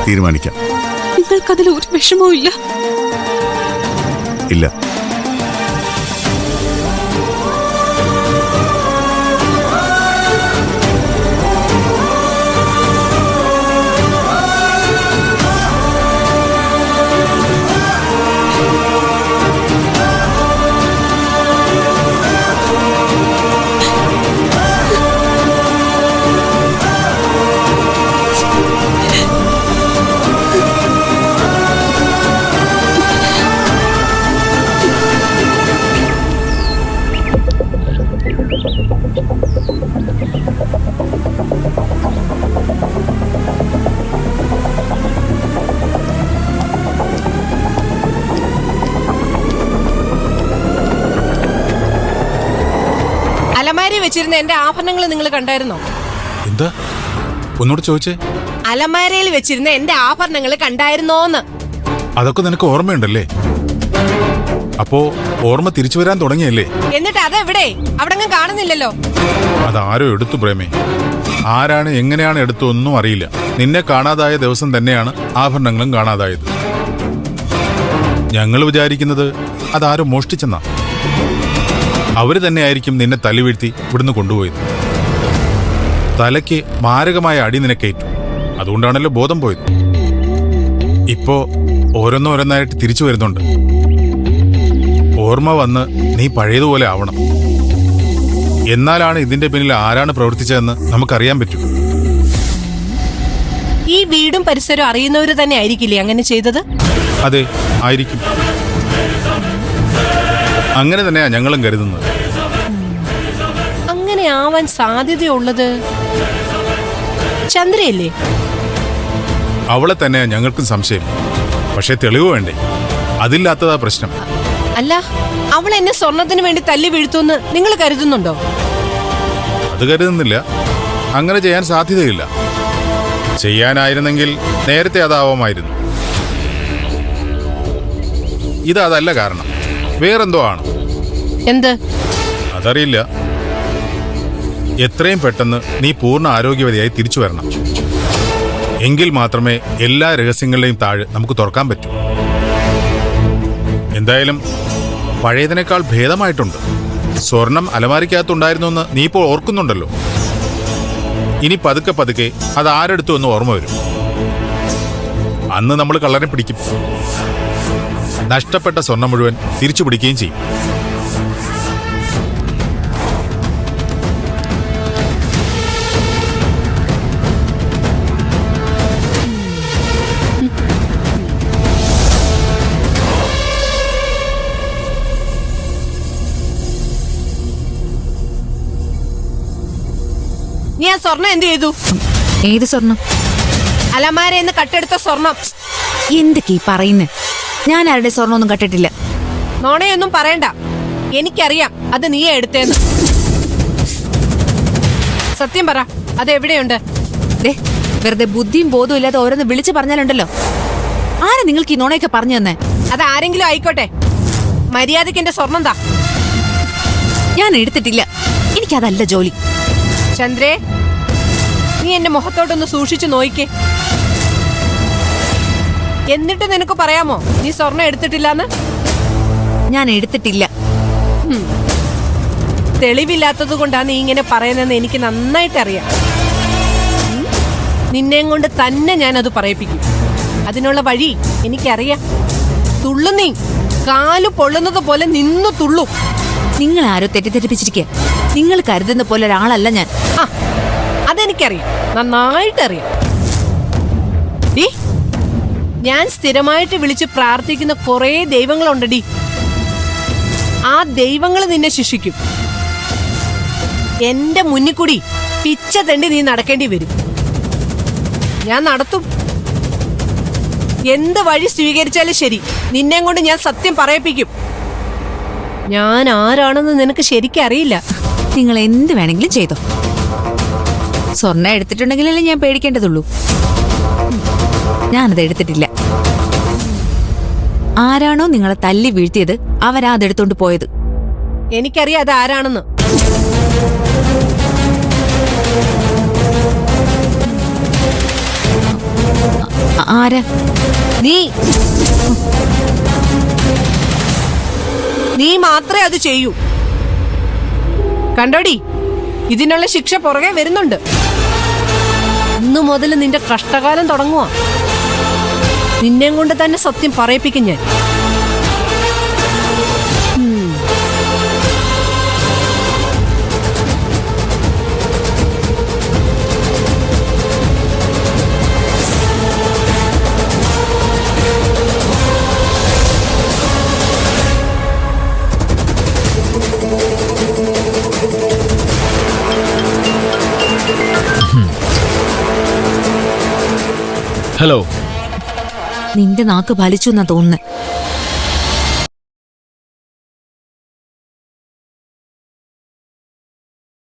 തീരുമാനിക്കാം. നിങ്ങൾക്കതിൽ ഒരു വിഷമവും ഇല്ല? ഇല്ല. അലമാരി വെച്ചിരുന്ന എന്റെ ആഭരണങ്ങൾ നിങ്ങൾ കണ്ടായിരുന്നോ? എന്താ? ഒന്നുകൂടെ ചോദിച്ചേ. അലമാരയിൽ വെച്ചിരുന്ന എന്റെ ആഭരണങ്ങൾ കണ്ടായിരുന്നോന്ന്? അതൊക്കെ നിനക്ക് ഓർമ്മയുണ്ടല്ലേ? അപ്പോ ഓർമ്മ തിരിച്ചു വരാൻ തുടങ്ങിയല്ലേ? എന്നിട്ട് അതെവിടെ? അവിടെ കാണുന്നില്ലല്ലോ. അതാരോ എടുത്തു പ്രേമേ. ആരാണ് എങ്ങനെയാണ് എടുത്തു ഒന്നും അറിയില്ല. നിന്നെ കാണാതായ ദിവസം തന്നെയാണ് ആഭരണങ്ങളും കാണാതായത്. ഞങ്ങൾ വിചാരിക്കുന്നത് അതാരോ മോഷ്ടിച്ചെന്നാ. അവര് തന്നെയായിരിക്കും നിന്നെ തല്ലി വീഴ്ത്തി ഇവിടുന്ന് കൊണ്ടുപോയത്. തലയ്ക്ക് മാരകമായ അടി നിനക്കേറ്റു. അതുകൊണ്ടാണല്ലോ ബോധം പോയത്. ഇപ്പോ ഓരോന്നോരോന്നായിട്ട് തിരിച്ചു വരുന്നുണ്ട്. ഓർമ്മ വന്ന് നീ പഴയതുപോലെ ആവണം. എന്നാലാണ് ഇതിന്റെ പിന്നിൽ ആരാണ് പ്രവർത്തിച്ചതെന്ന് നമുക്കറിയാൻ പറ്റൂ. ഈ വീടും പരിസരവും അറിയുന്നവര് തന്നെ ആയിരിക്കില്ലേ അങ്ങനെ ചെയ്തത്? അതെ, ആയിരിക്കും. അങ്ങനെ തന്നെയാ ഞങ്ങളും കരുതുന്നത്. അങ്ങനെ ആവാൻ സാധ്യതയുള്ളത് ചന്ദ്രയല്ലേ? അവളെ തന്നെയാ ഞങ്ങൾക്കും സംശയം. പക്ഷെ തെളിവ് വേണ്ടേ? അതില്ലാത്തതാ പ്രശ്നം. അല്ല, അവൾ എന്നെ സ്വർണത്തിന് വേണ്ടി തല്ലി വീഴ്ത്തുമെന്ന് നിങ്ങൾ കരുതുന്നുണ്ടോ? അത് കരുതുന്നില്ല. അങ്ങനെ ചെയ്യാൻ സാധ്യതയില്ല. ചെയ്യാനായിരുന്നെങ്കിൽ നേരത്തെ അതാവാമായിരുന്നു. ഇതല്ല കാരണം. വേറെന്തോ ആണ്. എന്ത്? അതറിയില്ല. എത്രയും പെട്ടെന്ന് നീ പൂർണ്ണ ആരോഗ്യവതിയായി തിരിച്ചു വരണം. എങ്കിൽ മാത്രമേ എല്ലാ രഹസ്യങ്ങളുടെയും താഴ് നമുക്ക് തുറക്കാൻ പറ്റൂ. എന്തായാലും പഴയതിനേക്കാൾ ഭേദമായിട്ടുണ്ട്. സ്വർണം അലമാരിക്കകത്തുണ്ടായിരുന്നു എന്ന് നീ ഇപ്പോൾ ഓർക്കുന്നുണ്ടല്ലോ. ഇനി പതുക്കെ പതുക്കെ അത് ആരെടുത്തു എന്ന് ഓർമ്മ വരും. അന്ന് നമ്മൾ കള്ളനെ പിടിക്കും. നഷ്ടപ്പെട്ട സ്വർണം മുഴുവൻ തിരിച്ചു പിടിക്കുകയും ചെയ്യും. നീ ആ സ്വർണം എന്ത് ചെയ്തു? ഏത് സ്വർണം? അലമാരയെന്ന് കട്ടെടുത്ത സ്വർണം. എന്തൊക്കെ പറയുന്നേ? ഞാൻ ആരുടെ സ്വർണ്ണം ഒന്നും കട്ടിട്ടില്ല. നോണയൊന്നും പറയണ്ട. എനിക്കറിയാം അത് നീ എടുത്തേന്ന്. സത്യം പറ, അതെവിടെയുണ്ട്? വെറുതെ ബുദ്ധിയും ബോധവും ഇല്ലാതെ ഓരോന്ന് വിളിച്ചു പറഞ്ഞാലുണ്ടല്ലോ. ആരാ നിങ്ങൾക്ക് ഈ നോണയൊക്കെ പറഞ്ഞു തന്നെ? അത് ആരെങ്കിലും ആയിക്കോട്ടെ, മര്യാദയ്ക്ക് എന്റെ സ്വർണം താ. ഞാൻ എടുത്തിട്ടില്ല. എനിക്കതല്ല ജോലി. ചന്ദ്രേ, നീ എന്റെ മുഖത്തോട്ടൊന്ന് സൂക്ഷിച്ചു നോയിക്കേ. എന്നിട്ട് നിനക്ക് പറയാമോ നീ സ്വർണം എടുത്തിട്ടില്ലെന്ന്? ഞാൻ എടുത്തിട്ടില്ല. തെളിവില്ലാത്തത് കൊണ്ടാണ് നീ ഇങ്ങനെ പറയുന്നതെന്ന് എനിക്ക് നന്നായിട്ട് അറിയാം. നിന്നെയും കൊണ്ട് തന്നെ ഞാനത് പറയിപ്പിക്കും. അതിനുള്ള വഴി എനിക്കറിയാം. തുള്ളു നീ. കാല് പൊള്ളുന്നത് പോലെ നിന്നു തുള്ളു. നിങ്ങൾ ആരോ തെറ്റിദ്ധരിപ്പിച്ചിരിക്കുക. നിങ്ങൾ കരുതുന്ന പോലെ ഒരാളല്ല ഞാൻ. അതെനിക്കറിയാം, നന്നായിട്ടറിയാം. ഡി, ഞാൻ സ്ഥിരമായിട്ട് വിളിച്ച് പ്രാർത്ഥിക്കുന്ന കുറേ ദൈവങ്ങളുണ്ടടി. ആ ദൈവങ്ങൾ നിന്നെ ശിക്ഷിക്കും. എന്റെ മുന്നിൽ കൂടി പിച്ച തെണ്ടി നീ നടക്കേണ്ടി വരും. ഞാൻ നടത്തും. എന്ത് വഴി സ്വീകരിച്ചാലും ശരി, നിന്നെയും കൊണ്ട് ഞാൻ സത്യം പറയിപ്പിക്കും. ഞാൻ ആരാണെന്ന് നിനക്ക് ശരിക്കും അറിയില്ല. നിങ്ങൾ എന്ത് വേണമെങ്കിലും ചെയ്തോ. സ്വർണ്ണം എടുത്തിട്ടുണ്ടെങ്കിലല്ലേ ഞാൻ പേടിക്കേണ്ടതുള്ളൂ. ഞാനത് എടുത്തിട്ടില്ല. ആരാണോ നിങ്ങളെ തല്ലി വീഴ്ത്തിയത് അവരാ അതെടുത്തോണ്ട് പോയത്. എനിക്കറിയാം അത് ആരാണെന്ന്. ആരാ? നീ മാത്രമേ അത് ചെയ്യൂ. കണ്ടോടി, ഇതിനുള്ള ശിക്ഷ പുറകെ വരുന്നുണ്ട്. ഇന്നു മുതൽ നിന്റെ കഷ്ടകാലം തുടങ്ങുക. നിന്നെ കൊണ്ട് തന്നെ സത്യം പറയിപ്പിക്കും ഞാൻ. ഹലോ. നിന്റെ നാക്ക് ഫലിച്ചു എന്നാ തോന്നുന്നത്.